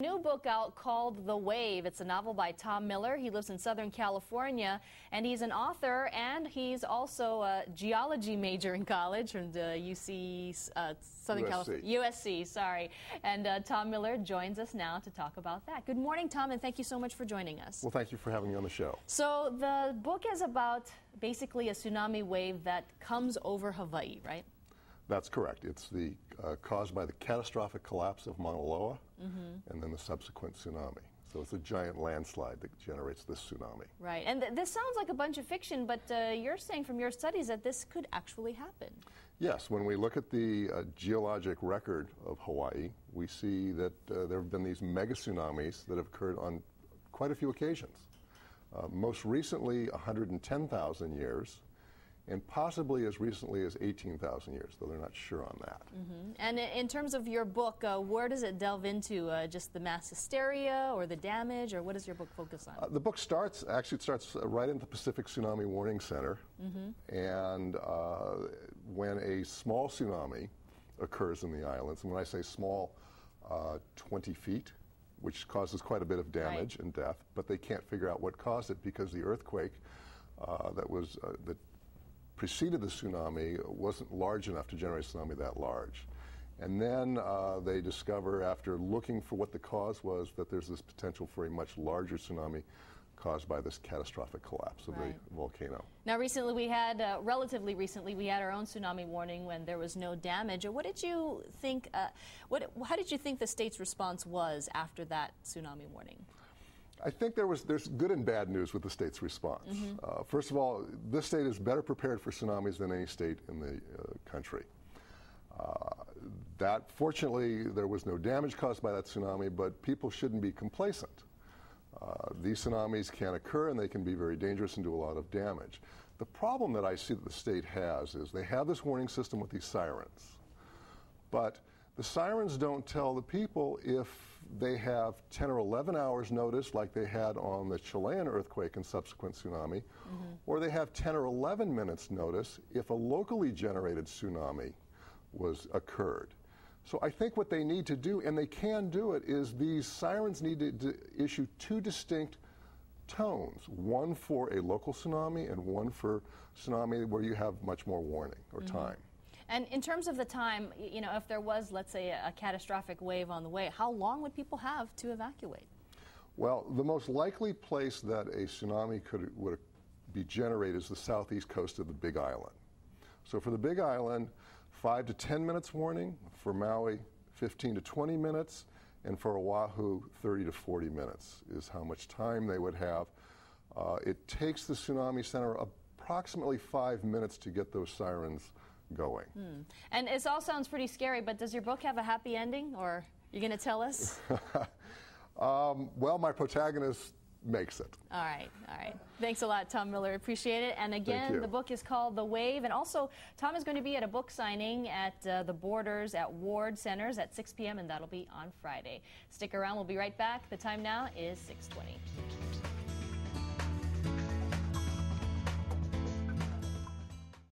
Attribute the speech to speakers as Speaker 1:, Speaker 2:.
Speaker 1: New book out called The Wave. It's a novel by Tom Miller. He lives in Southern California, and he's an author, and he's also a geology major in college from the Southern California, USC, sorry. And Tom Miller joins us now to talk about that. Good morning, Tom, and thank you so much for joining us.
Speaker 2: Well, thank you for having me on the show.
Speaker 1: So the book is about basically a tsunami wave that comes over Hawaii, right?
Speaker 2: That's correct. It's caused by the catastrophic collapse of Mauna Loa and then the subsequent tsunami. So it's a giant landslide that generates this tsunami.
Speaker 1: Right. And this sounds like a bunch of fiction, but you're saying from your studies that this could actually happen.
Speaker 2: Yes. When we look at the geologic record of Hawaii, we see that there have been these mega tsunamis that have occurred on quite a few occasions. Most recently, 110,000 years. And possibly as recently as 18,000 years, though they're not sure on that.
Speaker 1: And in terms of your book, where does it delve into? Just the mass hysteria or the damage, or what does your book focus on?
Speaker 2: The book starts right in the Pacific Tsunami Warning Center. And when a small tsunami occurs in the islands, and when I say small, 20 feet, which causes quite a bit of damage and death, but they can't figure out what caused it because the earthquake that preceded the tsunami wasn't large enough to generate a tsunami that large. And then they discover, after looking for what the cause was, that there's this potential for a much larger tsunami caused by this catastrophic collapse of the volcano.
Speaker 1: Now, relatively recently, we had our own tsunami warning when there was no damage. What did you think? How did you think the state's response was after that tsunami warning?
Speaker 2: I think there's good and bad news with the state's response. First of all, this state is better prepared for tsunamis than any state in the country. Fortunately, there was no damage caused by that tsunami, but people shouldn't be complacent. These tsunamis can occur, and they can be very dangerous and do a lot of damage. The problem that I see that the state has is they have this warning system with these sirens, but the sirens don't tell the people if they have 10 or 11 hours notice, like they had on the Chilean earthquake and subsequent tsunami, or they have 10 or 11 minutes notice if a locally generated tsunami occurred. So I think what they need to do, and they can do it, is these sirens need to issue two distinct tones, one for a local tsunami and one for tsunami where you have much more warning or time.
Speaker 1: And in terms of the time, you know, if there was, let's say, a catastrophic wave on the way, how long would people have to evacuate?
Speaker 2: Well, the most likely place that a tsunami would be generated is the southeast coast of the Big Island. So for the Big Island, 5 to 10 minutes warning. For Maui, 15 to 20 minutes. And for Oahu, 30 to 40 minutes is how much time they would have. It takes the tsunami center approximately 5 minutes to get those sirens going. And
Speaker 1: it all sounds pretty scary, but does your book have a happy ending, or are you going to tell us?
Speaker 2: Well, my protagonist makes it.
Speaker 1: All right. Thanks a lot, Tom Miller. Appreciate it. And again, the book is called The Wave. And also, Tom is going to be at a book signing at the Borders at Ward Centers at 6 p.m., and that'll be on Friday. Stick around. We'll be right back. The time now is 6:20.